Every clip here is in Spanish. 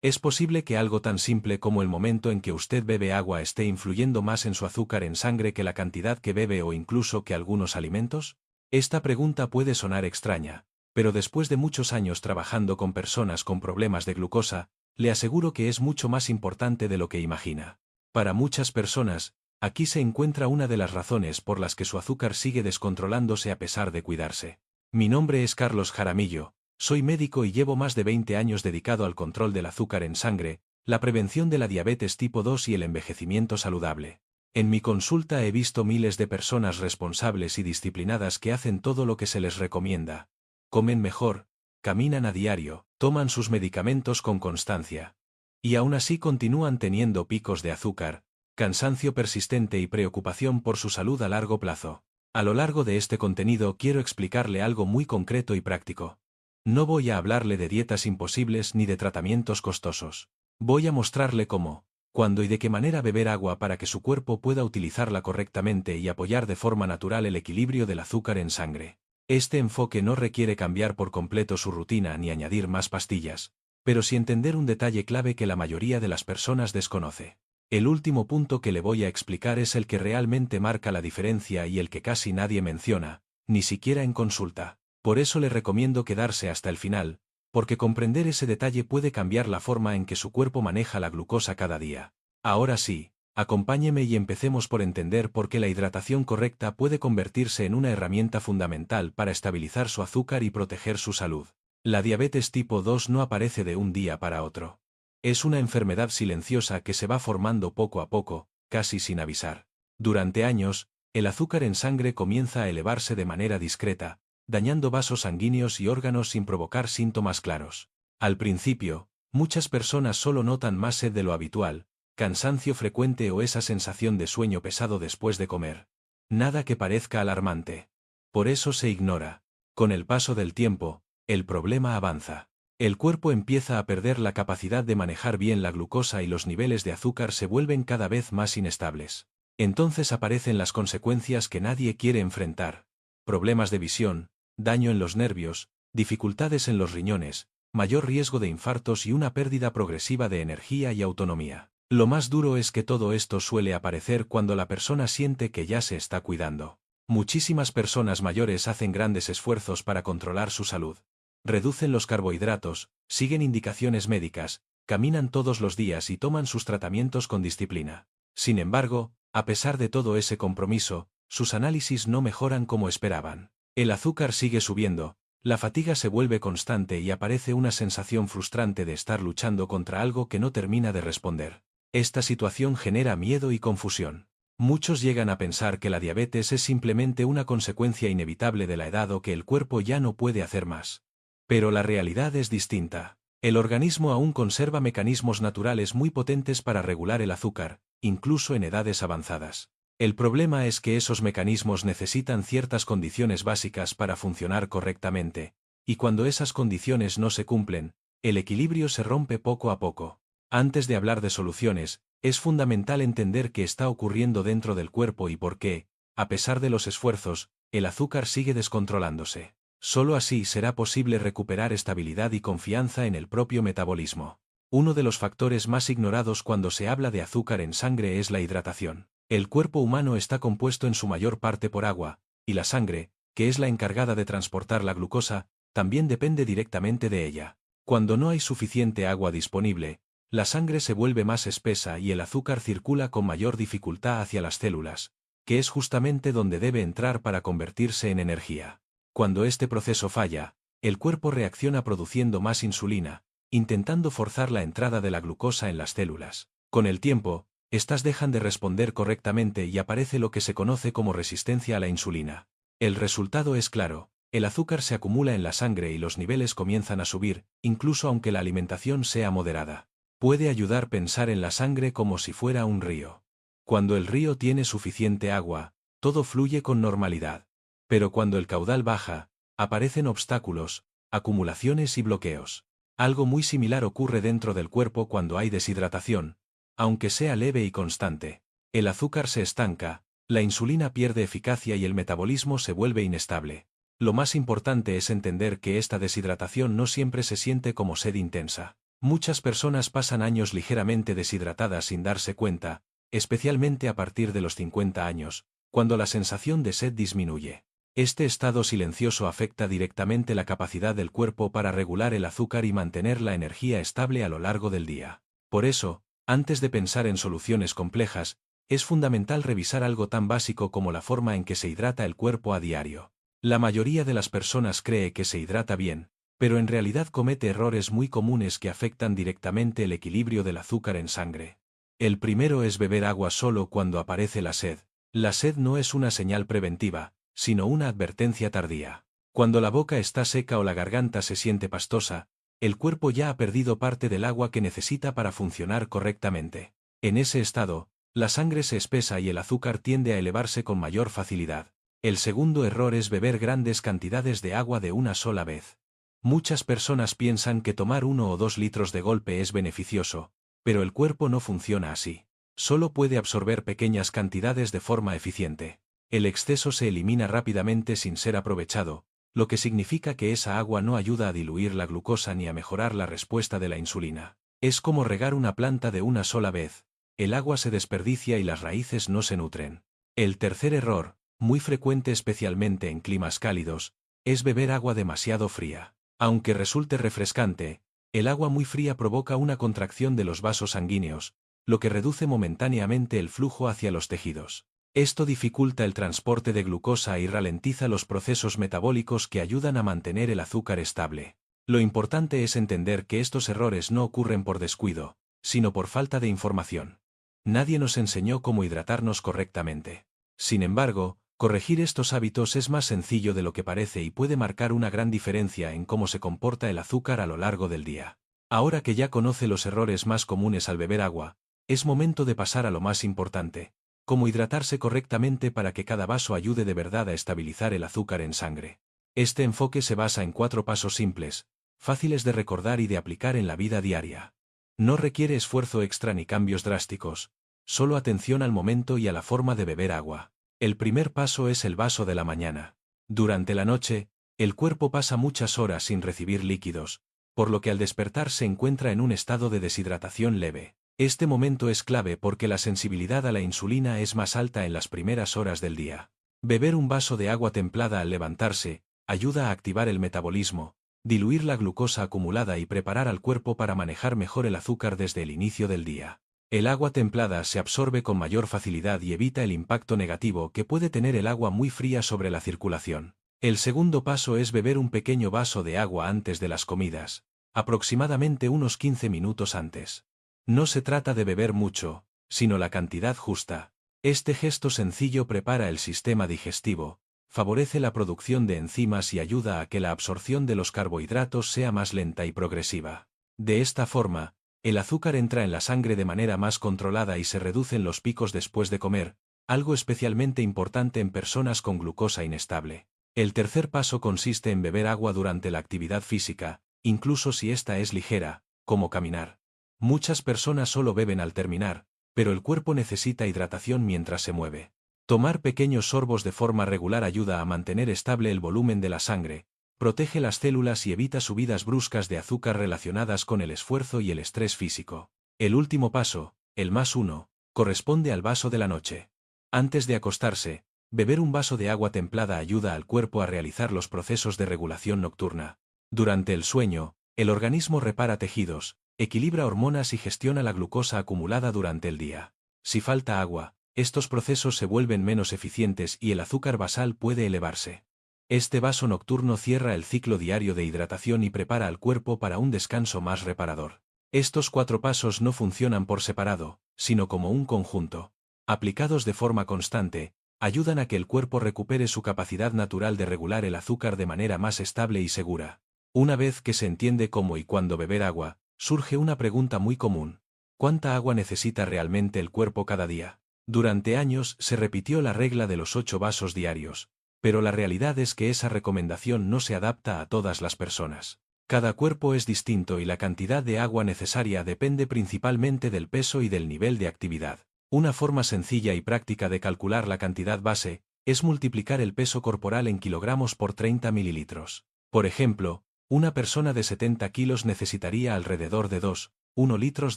Es posible que algo tan simple como el momento en que usted bebe agua esté influyendo más en su azúcar en sangre que la cantidad que bebe o incluso que algunos alimentos. Esta pregunta puede sonar extraña, pero después de muchos años trabajando con personas con problemas de glucosa, le aseguro que es mucho más importante de lo que imagina. Para muchas personas, aquí se encuentra una de las razones por las que su azúcar sigue descontrolándose a pesar de cuidarse. Mi nombre es Carlos Jaramillo. Soy médico y llevo más de 20 años dedicado al control del azúcar en sangre, la prevención de la diabetes tipo 2 y el envejecimiento saludable. En mi consulta he visto miles de personas responsables y disciplinadas que hacen todo lo que se les recomienda. Comen mejor, caminan a diario, toman sus medicamentos con constancia. Y aún así continúan teniendo picos de azúcar, cansancio persistente y preocupación por su salud a largo plazo. A lo largo de este contenido quiero explicarle algo muy concreto y práctico. No voy a hablarle de dietas imposibles ni de tratamientos costosos. Voy a mostrarle cómo, cuándo y de qué manera beber agua para que su cuerpo pueda utilizarla correctamente y apoyar de forma natural el equilibrio del azúcar en sangre. Este enfoque no requiere cambiar por completo su rutina ni añadir más pastillas, pero sí entender un detalle clave que la mayoría de las personas desconoce. El último punto que le voy a explicar es el que realmente marca la diferencia y el que casi nadie menciona, ni siquiera en consulta. Por eso le recomiendo quedarse hasta el final, porque comprender ese detalle puede cambiar la forma en que su cuerpo maneja la glucosa cada día. Ahora sí, acompáñeme y empecemos por entender por qué la hidratación correcta puede convertirse en una herramienta fundamental para estabilizar su azúcar y proteger su salud. La diabetes tipo 2 no aparece de un día para otro. Es una enfermedad silenciosa que se va formando poco a poco, casi sin avisar. Durante años, el azúcar en sangre comienza a elevarse de manera discreta, dañando vasos sanguíneos y órganos sin provocar síntomas claros. Al principio, muchas personas solo notan más sed de lo habitual, cansancio frecuente o esa sensación de sueño pesado después de comer. Nada que parezca alarmante. Por eso se ignora. Con el paso del tiempo, el problema avanza. El cuerpo empieza a perder la capacidad de manejar bien la glucosa y los niveles de azúcar se vuelven cada vez más inestables. Entonces aparecen las consecuencias que nadie quiere enfrentar. Problemas de visión, daño en los nervios, dificultades en los riñones, mayor riesgo de infartos y una pérdida progresiva de energía y autonomía. Lo más duro es que todo esto suele aparecer cuando la persona siente que ya se está cuidando. Muchísimas personas mayores hacen grandes esfuerzos para controlar su salud. Reducen los carbohidratos, siguen indicaciones médicas, caminan todos los días y toman sus tratamientos con disciplina. Sin embargo, a pesar de todo ese compromiso, sus análisis no mejoran como esperaban. El azúcar sigue subiendo, la fatiga se vuelve constante y aparece una sensación frustrante de estar luchando contra algo que no termina de responder. Esta situación genera miedo y confusión. Muchos llegan a pensar que la diabetes es simplemente una consecuencia inevitable de la edad o que el cuerpo ya no puede hacer más. Pero la realidad es distinta. El organismo aún conserva mecanismos naturales muy potentes para regular el azúcar, incluso en edades avanzadas. El problema es que esos mecanismos necesitan ciertas condiciones básicas para funcionar correctamente, y cuando esas condiciones no se cumplen, el equilibrio se rompe poco a poco. Antes de hablar de soluciones, es fundamental entender qué está ocurriendo dentro del cuerpo y por qué, a pesar de los esfuerzos, el azúcar sigue descontrolándose. Solo así será posible recuperar estabilidad y confianza en el propio metabolismo. Uno de los factores más ignorados cuando se habla de azúcar en sangre es la hidratación. El cuerpo humano está compuesto en su mayor parte por agua, y la sangre, que es la encargada de transportar la glucosa, también depende directamente de ella. Cuando no hay suficiente agua disponible, la sangre se vuelve más espesa y el azúcar circula con mayor dificultad hacia las células, que es justamente donde debe entrar para convertirse en energía. Cuando este proceso falla, el cuerpo reacciona produciendo más insulina, intentando forzar la entrada de la glucosa en las células. Con el tiempo, estas dejan de responder correctamente y aparece lo que se conoce como resistencia a la insulina. El resultado es claro, el azúcar se acumula en la sangre y los niveles comienzan a subir, incluso aunque la alimentación sea moderada. Puede ayudar a pensar en la sangre como si fuera un río. Cuando el río tiene suficiente agua, todo fluye con normalidad. Pero cuando el caudal baja, aparecen obstáculos, acumulaciones y bloqueos. Algo muy similar ocurre dentro del cuerpo cuando hay deshidratación. Aunque sea leve y constante, el azúcar se estanca, la insulina pierde eficacia y el metabolismo se vuelve inestable. Lo más importante es entender que esta deshidratación no siempre se siente como sed intensa. Muchas personas pasan años ligeramente deshidratadas sin darse cuenta, especialmente a partir de los 50 años, cuando la sensación de sed disminuye. Este estado silencioso afecta directamente la capacidad del cuerpo para regular el azúcar y mantener la energía estable a lo largo del día. Por eso, antes de pensar en soluciones complejas, es fundamental revisar algo tan básico como la forma en que se hidrata el cuerpo a diario. La mayoría de las personas cree que se hidrata bien, pero en realidad comete errores muy comunes que afectan directamente el equilibrio del azúcar en sangre. El primero es beber agua solo cuando aparece la sed. La sed no es una señal preventiva, sino una advertencia tardía. Cuando la boca está seca o la garganta se siente pastosa, el cuerpo ya ha perdido parte del agua que necesita para funcionar correctamente. En ese estado, la sangre se espesa y el azúcar tiende a elevarse con mayor facilidad. El segundo error es beber grandes cantidades de agua de una sola vez. Muchas personas piensan que tomar 1 o 2 litros de golpe es beneficioso, pero el cuerpo no funciona así. Solo puede absorber pequeñas cantidades de forma eficiente. El exceso se elimina rápidamente sin ser aprovechado, lo que significa que esa agua no ayuda a diluir la glucosa ni a mejorar la respuesta de la insulina. Es como regar una planta de una sola vez. El agua se desperdicia y las raíces no se nutren. El tercer error, muy frecuente especialmente en climas cálidos, es beber agua demasiado fría. Aunque resulte refrescante, el agua muy fría provoca una contracción de los vasos sanguíneos, lo que reduce momentáneamente el flujo hacia los tejidos. Esto dificulta el transporte de glucosa y ralentiza los procesos metabólicos que ayudan a mantener el azúcar estable. Lo importante es entender que estos errores no ocurren por descuido, sino por falta de información. Nadie nos enseñó cómo hidratarnos correctamente. Sin embargo, corregir estos hábitos es más sencillo de lo que parece y puede marcar una gran diferencia en cómo se comporta el azúcar a lo largo del día. Ahora que ya conoce los errores más comunes al beber agua, es momento de pasar a lo más importante: cómo hidratarse correctamente para que cada vaso ayude de verdad a estabilizar el azúcar en sangre. Este enfoque se basa en 4 pasos simples, fáciles de recordar y de aplicar en la vida diaria. No requiere esfuerzo extra ni cambios drásticos, solo atención al momento y a la forma de beber agua. El primer paso es el vaso de la mañana. Durante la noche, el cuerpo pasa muchas horas sin recibir líquidos, por lo que al despertar se encuentra en un estado de deshidratación leve. Este momento es clave porque la sensibilidad a la insulina es más alta en las primeras horas del día. Beber un vaso de agua templada al levantarse ayuda a activar el metabolismo, diluir la glucosa acumulada y preparar al cuerpo para manejar mejor el azúcar desde el inicio del día. El agua templada se absorbe con mayor facilidad y evita el impacto negativo que puede tener el agua muy fría sobre la circulación. El segundo paso es beber un pequeño vaso de agua antes de las comidas, aproximadamente unos 15 minutos antes. No se trata de beber mucho, sino la cantidad justa. Este gesto sencillo prepara el sistema digestivo, favorece la producción de enzimas y ayuda a que la absorción de los carbohidratos sea más lenta y progresiva. De esta forma, el azúcar entra en la sangre de manera más controlada y se reducen los picos después de comer, algo especialmente importante en personas con glucosa inestable. El tercer paso consiste en beber agua durante la actividad física, incluso si esta es ligera, como caminar. Muchas personas solo beben al terminar, pero el cuerpo necesita hidratación mientras se mueve. Tomar pequeños sorbos de forma regular ayuda a mantener estable el volumen de la sangre, protege las células y evita subidas bruscas de azúcar relacionadas con el esfuerzo y el estrés físico. El último paso, el +1, corresponde al vaso de la noche. Antes de acostarse, beber un vaso de agua templada ayuda al cuerpo a realizar los procesos de regulación nocturna. Durante el sueño, el organismo repara tejidos, equilibra hormonas y gestiona la glucosa acumulada durante el día. Si falta agua, estos procesos se vuelven menos eficientes y el azúcar basal puede elevarse. Este vaso nocturno cierra el ciclo diario de hidratación y prepara al cuerpo para un descanso más reparador. Estos 4 pasos no funcionan por separado, sino como un conjunto. Aplicados de forma constante, ayudan a que el cuerpo recupere su capacidad natural de regular el azúcar de manera más estable y segura. Una vez que se entiende cómo y cuándo beber agua, surge una pregunta muy común: ¿cuánta agua necesita realmente el cuerpo cada día? Durante años se repitió la regla de los 8 vasos diarios, pero la realidad es que esa recomendación no se adapta a todas las personas. Cada cuerpo es distinto y la cantidad de agua necesaria depende principalmente del peso y del nivel de actividad. Una forma sencilla y práctica de calcular la cantidad base es multiplicar el peso corporal en kilogramos por 30 mililitros. Por ejemplo, Una persona de 70 kilos necesitaría alrededor de 2,1 litros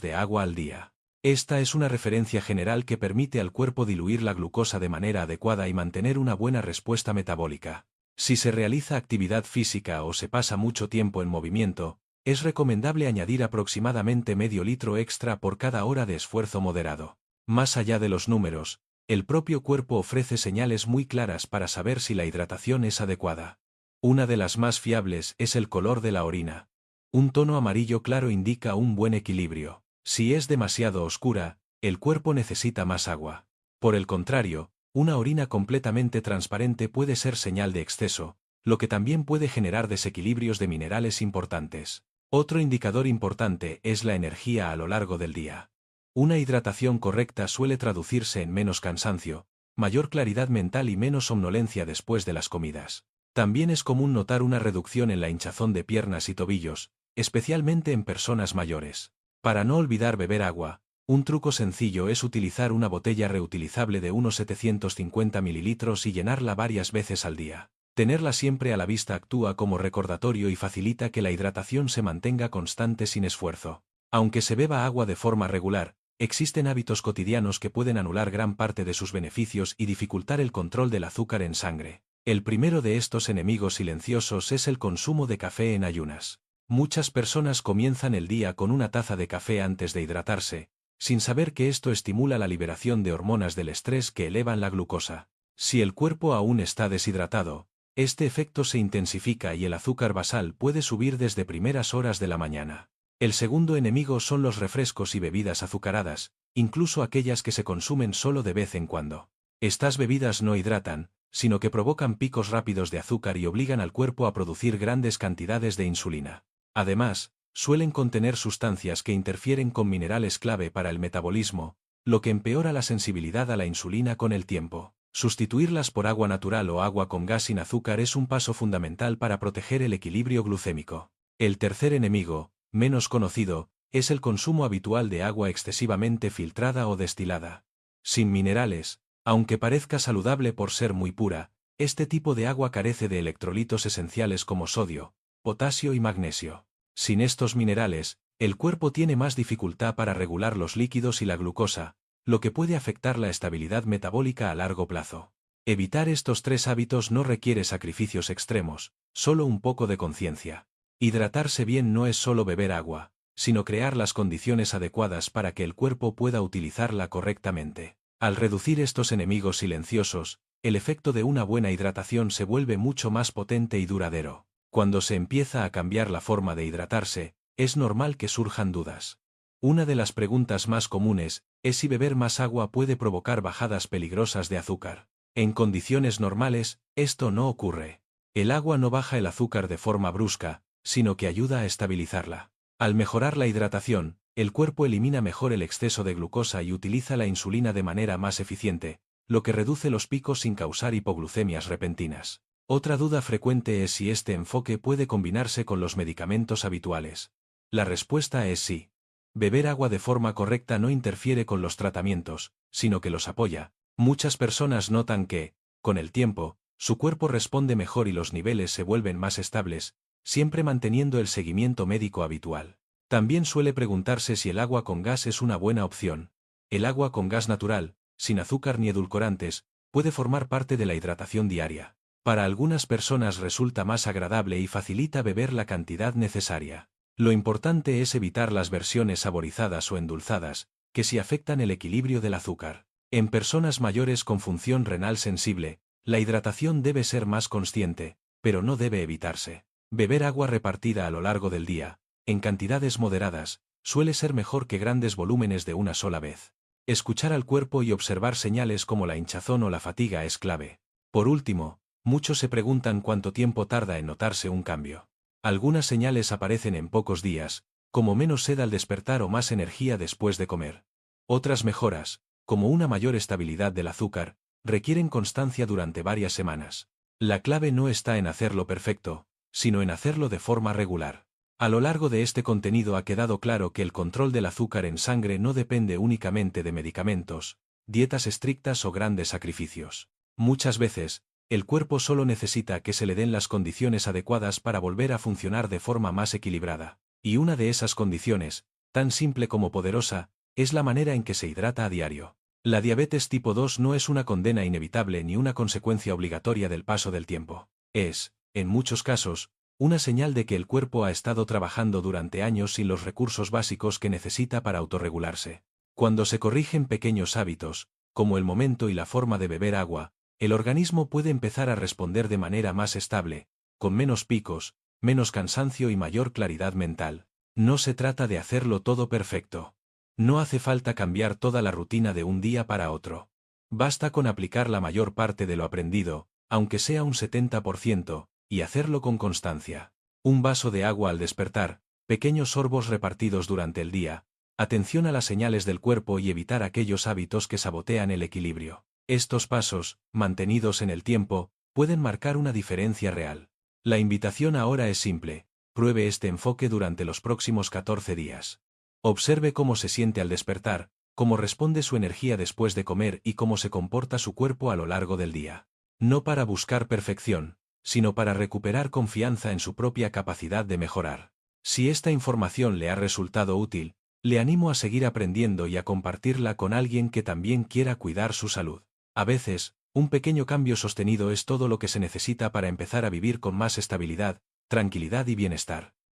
de agua al día. Esta es una referencia general que permite al cuerpo diluir la glucosa de manera adecuada y mantener una buena respuesta metabólica. Si se realiza actividad física o se pasa mucho tiempo en movimiento, es recomendable añadir aproximadamente medio litro extra por cada hora de esfuerzo moderado. Más allá de los números, el propio cuerpo ofrece señales muy claras para saber si la hidratación es adecuada. Una de las más fiables es el color de la orina. Un tono amarillo claro indica un buen equilibrio. Si es demasiado oscura, el cuerpo necesita más agua. Por el contrario, una orina completamente transparente puede ser señal de exceso, lo que también puede generar desequilibrios de minerales importantes. Otro indicador importante es la energía a lo largo del día. Una hidratación correcta suele traducirse en menos cansancio, mayor claridad mental y menos somnolencia después de las comidas. También es común notar una reducción en la hinchazón de piernas y tobillos, especialmente en personas mayores. Para no olvidar beber agua, un truco sencillo es utilizar una botella reutilizable de unos 750 mililitros y llenarla varias veces al día. Tenerla siempre a la vista actúa como recordatorio y facilita que la hidratación se mantenga constante sin esfuerzo. Aunque se beba agua de forma regular, existen hábitos cotidianos que pueden anular gran parte de sus beneficios y dificultar el control del azúcar en sangre. El primero de estos enemigos silenciosos es el consumo de café en ayunas. Muchas personas comienzan el día con una taza de café antes de hidratarse, sin saber que esto estimula la liberación de hormonas del estrés que elevan la glucosa. Si el cuerpo aún está deshidratado, este efecto se intensifica y el azúcar basal puede subir desde primeras horas de la mañana. El segundo enemigo son los refrescos y bebidas azucaradas, incluso aquellas que se consumen solo de vez en cuando. Estas bebidas no hidratan, sino que provocan picos rápidos de azúcar y obligan al cuerpo a producir grandes cantidades de insulina. Además, suelen contener sustancias que interfieren con minerales clave para el metabolismo, lo que empeora la sensibilidad a la insulina con el tiempo. Sustituirlas por agua natural o agua con gas sin azúcar es un paso fundamental para proteger el equilibrio glucémico. El tercer enemigo, menos conocido, es el consumo habitual de agua excesivamente filtrada o destilada. Sin minerales, aunque parezca saludable por ser muy pura, este tipo de agua carece de electrolitos esenciales como sodio, potasio y magnesio. Sin estos minerales, el cuerpo tiene más dificultad para regular los líquidos y la glucosa, lo que puede afectar la estabilidad metabólica a largo plazo. Evitar estos tres hábitos no requiere sacrificios extremos, solo un poco de conciencia. Hidratarse bien no es solo beber agua, sino crear las condiciones adecuadas para que el cuerpo pueda utilizarla correctamente. Al reducir estos enemigos silenciosos, el efecto de una buena hidratación se vuelve mucho más potente y duradero. Cuando se empieza a cambiar la forma de hidratarse, es normal que surjan dudas. Una de las preguntas más comunes es si beber más agua puede provocar bajadas peligrosas de azúcar. En condiciones normales, esto no ocurre. El agua no baja el azúcar de forma brusca, sino que ayuda a estabilizarla. Al mejorar la hidratación, el cuerpo elimina mejor el exceso de glucosa y utiliza la insulina de manera más eficiente, lo que reduce los picos sin causar hipoglucemias repentinas. Otra duda frecuente es si este enfoque puede combinarse con los medicamentos habituales. La respuesta es sí. Beber agua de forma correcta no interfiere con los tratamientos, sino que los apoya. Muchas personas notan que, con el tiempo, su cuerpo responde mejor y los niveles se vuelven más estables, siempre manteniendo el seguimiento médico habitual. También suele preguntarse si el agua con gas es una buena opción. El agua con gas natural, sin azúcar ni edulcorantes, puede formar parte de la hidratación diaria. Para algunas personas resulta más agradable y facilita beber la cantidad necesaria. Lo importante es evitar las versiones saborizadas o endulzadas, que sí afectan el equilibrio del azúcar. En personas mayores con función renal sensible, la hidratación debe ser más consciente, pero no debe evitarse. Beber agua repartida a lo largo del día, en cantidades moderadas, suele ser mejor que grandes volúmenes de una sola vez. Escuchar al cuerpo y observar señales como la hinchazón o la fatiga es clave. Por último, muchos se preguntan cuánto tiempo tarda en notarse un cambio. Algunas señales aparecen en pocos días, como menos sed al despertar o más energía después de comer. Otras mejoras, como una mayor estabilidad del azúcar, requieren constancia durante varias semanas. La clave no está en hacerlo perfecto, sino en hacerlo de forma regular. A lo largo de este contenido ha quedado claro que el control del azúcar en sangre no depende únicamente de medicamentos, dietas estrictas o grandes sacrificios. Muchas veces, El cuerpo solo necesita que se le den las condiciones adecuadas para volver a funcionar de forma más equilibrada. Y una de esas condiciones, tan simple como poderosa, es la manera en que se hidrata a diario. La diabetes tipo 2 no es una condena inevitable ni una consecuencia obligatoria del paso del tiempo. Es, en muchos casos, una señal de que el cuerpo ha estado trabajando durante años sin los recursos básicos que necesita para autorregularse. Cuando se corrigen pequeños hábitos, como el momento y la forma de beber agua, el organismo puede empezar a responder de manera más estable, con menos picos, menos cansancio y mayor claridad mental. No se trata de hacerlo todo perfecto. No hace falta cambiar toda la rutina de un día para otro. Basta con aplicar la mayor parte de lo aprendido, aunque sea un 70%, y hacerlo con constancia. Un vaso de agua al despertar, pequeños sorbos repartidos durante el día, atención a las señales del cuerpo y evitar aquellos hábitos que sabotean el equilibrio. Estos pasos, mantenidos en el tiempo, pueden marcar una diferencia real. La invitación ahora es simple: pruebe este enfoque durante los próximos 14 días. Observe cómo se siente al despertar, cómo responde su energía después de comer y cómo se comporta su cuerpo a lo largo del día. No para buscar perfección, sino para recuperar confianza en su propia capacidad de mejorar. Si esta información le ha resultado útil, le animo a seguir aprendiendo y a compartirla con alguien que también quiera cuidar su salud. A veces, un pequeño cambio sostenido es todo lo que se necesita para empezar a vivir con más estabilidad, tranquilidad y bienestar.